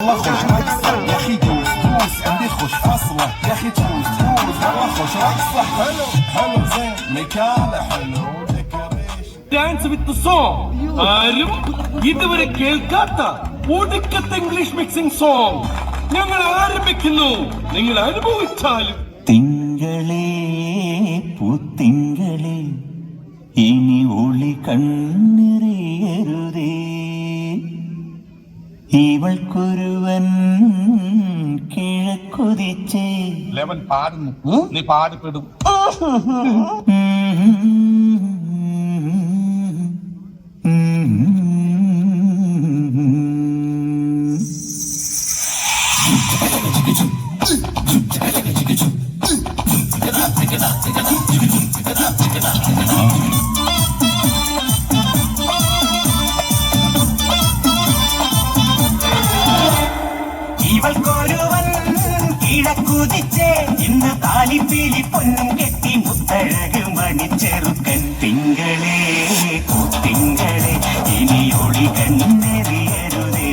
والله خوش راك صح يا اخي دوز دوز عندي خوش فاصله يا اخي توز توز والله خوش راك صح حلو حلو زين مكانه حلو dance with song ആരും ഇതുവരെ കേൾക്കാത്ത ഒടുക്കത്തെ ഇംഗ്ലീഷ് മിക്സിംഗ് സോങ് ഞങ്ങൾ ആരംഭിക്കുന്നു. നിങ്ങൾ അനുഭവിച്ചാലും. തിങ്കളേ പൂത്തിങ്കളേ ഇനി ഒളി കണ്ണിറിയരുതേ, ഇവൾക്കൊരുവൻ കിഴക്കുതിച്ചേ. ലെവൻ പാടുന്നു, നീ പാടിപ്പെടും. ഇവൾക്കൊരുവൻ കിഴക്കുതിച്ചേ, ഇന്ന് താലിപ്പീലി പൊന്നും കെട്ടി മുത്തഴക് മണിച്ചെറുക്കൻ. തിങ്കളേ തിങ്കളേ ഇനി ഒളി കണ്ണെറിയരുതേ.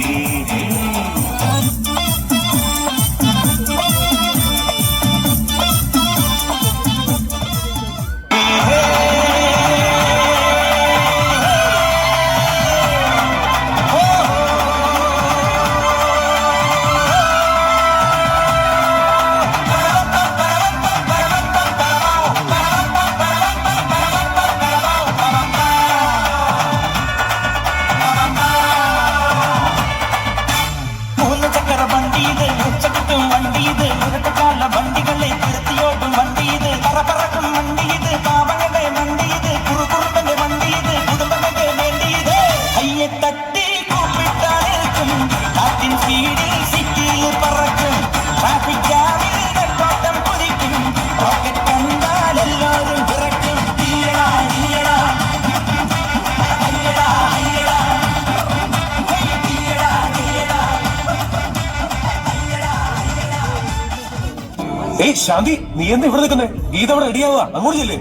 ഏയ് ശാന്തി, നീ എന്താ ഇവിടെ നിൽക്കുന്നേ? ഗീത അവിടെ റെഡിയാവുക, അങ്ങോട്ട് ചെല്ലേ.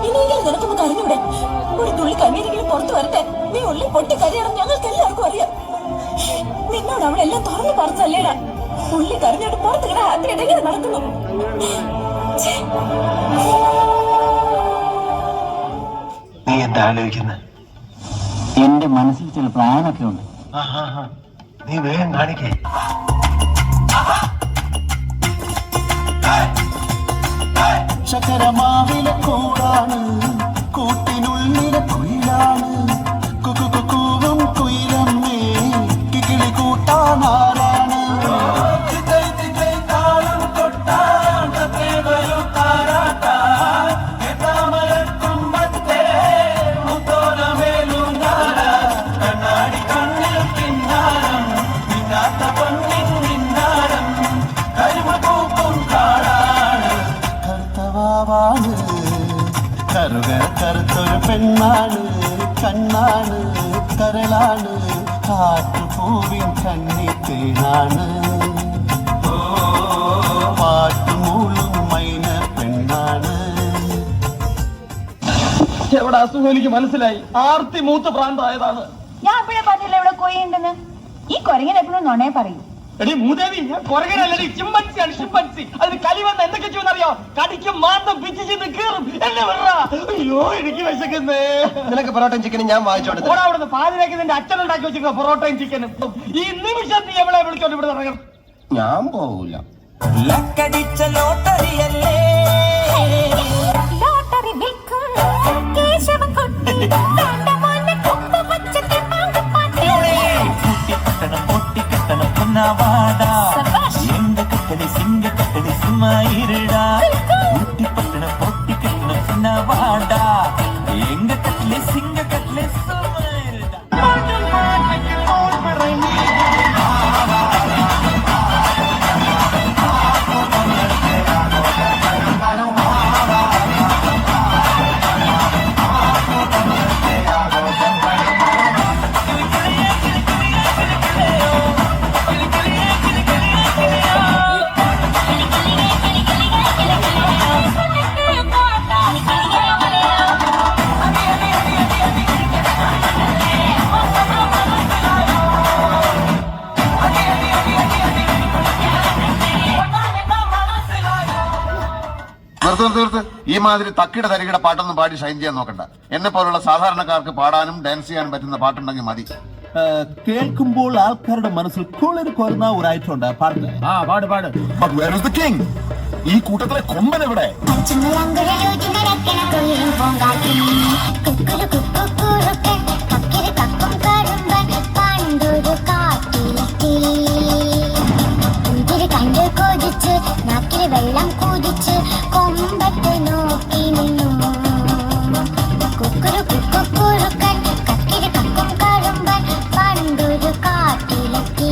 ഇനിയെങ്കിലും നിനക്കൊന്ന് കരഞ്ഞൂടെ? ഒരു തുള്ളി കണ്ണീരെങ്കിലും പുറത്തു വരട്ടെ. നീ ഉള്ളി പൊട്ടി കരയണം, ഞങ്ങൾക്ക് എല്ലാവർക്കും അറിയാം. നിന്നോട് അവളെല്ലാം തുറന്നു പറഞ്ഞല്ലേടാ. ഉള്ളി കരഞ്ഞോട്ട് പുറത്ത് ഹാപ്പി എങ്ങനെ നടക്കുന്നു? നീ എന്താ ആലോചിക്കുന്നത്? എന്റെ മനസ്സിൽ ചില പ്ലാനൊക്കെ ഉണ്ട്. നീ വേഗം കാണിക്കേ. ചക്കരമാവിലെ കൂടാണ്, കൂട്ടിനുള്ളിലെ കുയിലാണ്. കൂവും കുയിലമ്മേ, കിളി കൂട്ടാനാരാണ്? കറുത്തൊരു പെണ്ണാണ്, കണ്ണാണ് കരളാണ്, കാറ്റുപൂവിൻ കണ്ണിത്തേനാണ്. പാട്ടുമൂളും മൈന പെണ്ണാണ്. എവിടെ അസുഖം എനിക്ക് മനസ്സിലായി. ആർത്തി മൂത്ത് പ്രാന്തായതാണ്. ഞാൻ എപ്പോഴേ പറഞ്ഞില്ല ഇവിടെ കൊയ്യുണ്ടെന്ന്. ഈ കൊരങ്ങൻ എപ്പോഴും നുണയെ പറയും. എടി മൂദേവി, ഞാൻ കൊരങ്ങനല്ലടി, ചിമ്പൻസിയാണ് ചിമ്പൻസി. അതിന് കലി വന്ന് എന്തൊക്കെ ചെയ്യുമെന്നറിയോ? കടിക്കും മാന്തം പിച്ച് ചെയ്ത് കീറും. എന്നെ വിടറാ. അയ്യോ എനിക്ക് വിശക്കുന്നേ. നിനക്ക് പൊറോട്ടയും ചിക്കനും ഞാൻ വാങ്ങിച്ചോട്ടെ. ഓടാ അവിടുന്ന്. പാതിരാക്കി നിന്റെ അച്ഛൻ ഉണ്ടാക്കി വെച്ചിരിക്കുന്ന പൊറോട്ടയും ചിക്കനും. ഈ നിമിഷം നീ എവിടെ വിളിച്ചോണ്ട് ഇവിടെ ഇറങ്ങണം. ഞാൻ പോകൂല. ലക്കടിച്ച ലോട്ടറിയല്ലേ ലോട്ടറി വിൽക്കും കേശവൻ കുട്ടി. പൊട്ടിക്കെട്ടണം പൊന്നാവാടാ. എങ്ക കട്ടടി സിംഗ കട്ടടി സിംഹായിരുടാ. പൊട്ടിപ്പട്ടണം പൊട്ടിക്കെട്ടണം പൊന്നാവാടാ. എങ്ക കട്ടലി സിംഗ കട്ടലി സുമായിരുടാ. തീർത്ത് ഈ മാതിരി തക്കിട തരികിട പാട്ടൊന്നും പാടി ഷൈൻ ചെയ്യാൻ നോക്കണ്ട. എന്നെ പോലുള്ള സാധാരണക്കാർക്ക് പാടാനും ഡാൻസ് ചെയ്യാനും പറ്റുന്ന പാട്ടുണ്ടെങ്കിൽ മതി. കേൾക്കുമ്പോൾ ആൾക്കാരുടെ മനസ്സിൽ കുളിർ കൊരുന്ന ഒരു ഐറ്റം ഉണ്ട്, പാട്ട്. പാട് പാട്. But where is the king? ഈ കൂട്ടത്തിലെ കൊമ്പൻ എവിടെ? വെള്ളം കുതിച്ച് കൊമ്പത്ത് നോക്കി നിന്നു. കുക്കുരു കുക്കുറുക്കൻ കക്കിരി കക്കും കറുമ്പൻ പണ്ടൊരു കാട്ടിലെത്തി.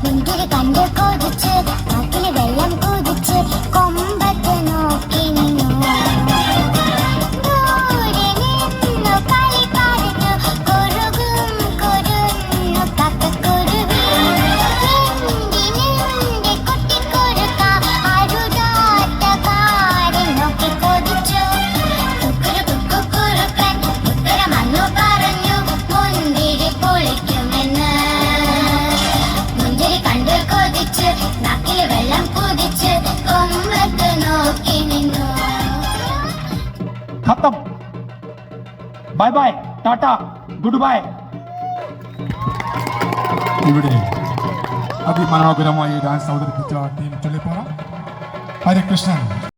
മുന്തിരി കണ്ട് കൊതിച്ച് നാക്കില് വെള്ളം കുതിച്ച് കൊമ്പത്ത് നോക്കി നിന്നു. ദൂരെ നിന്നു കളി പറഞ്ഞു കുറുകും കുരുന്നു കക്കക്കുരുവി. ഖത്തം. Bye bye, tata, goodbye. ഇവിടെ അതിമനോഹരമായി ഡാൻസ് അവതരിപ്പിച്ച ടീം ചൊല്ലിപ്പാറ ഹരികൃഷ്ണൻ.